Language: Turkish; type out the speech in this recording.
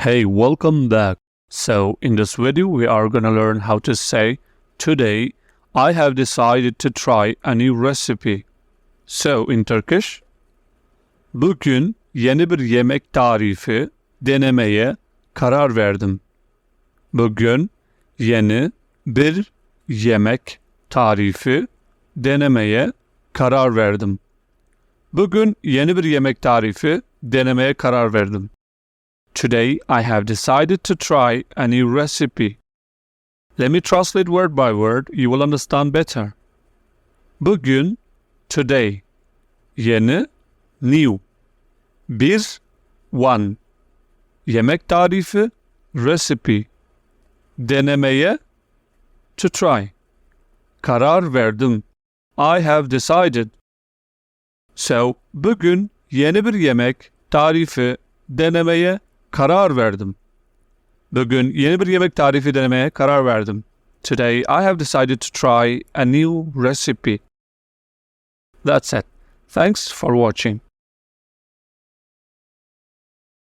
Hey, welcome back. So, in this video, we are gonna learn how to say, Today, I have decided to try a new recipe. So, in Turkish, bugün yeni bir yemek tarifi denemeye karar verdim. Bugün yeni bir yemek tarifi denemeye karar verdim. Bugün yeni bir yemek tarifi denemeye karar verdim. Today, I have decided to try a new recipe. Let me translate word by word, you will understand better. Bugün, today. Yeni, new. Bir, one. Yemek tarifi, recipe. Denemeye, to try. Karar verdim. I have decided. So, bugün yeni bir yemek tarifi denemeye karar verdim. Bugün yeni bir yemek tarifi denemeye karar verdim. Today I have decided to try a new recipe. That's it. Thanks for watching.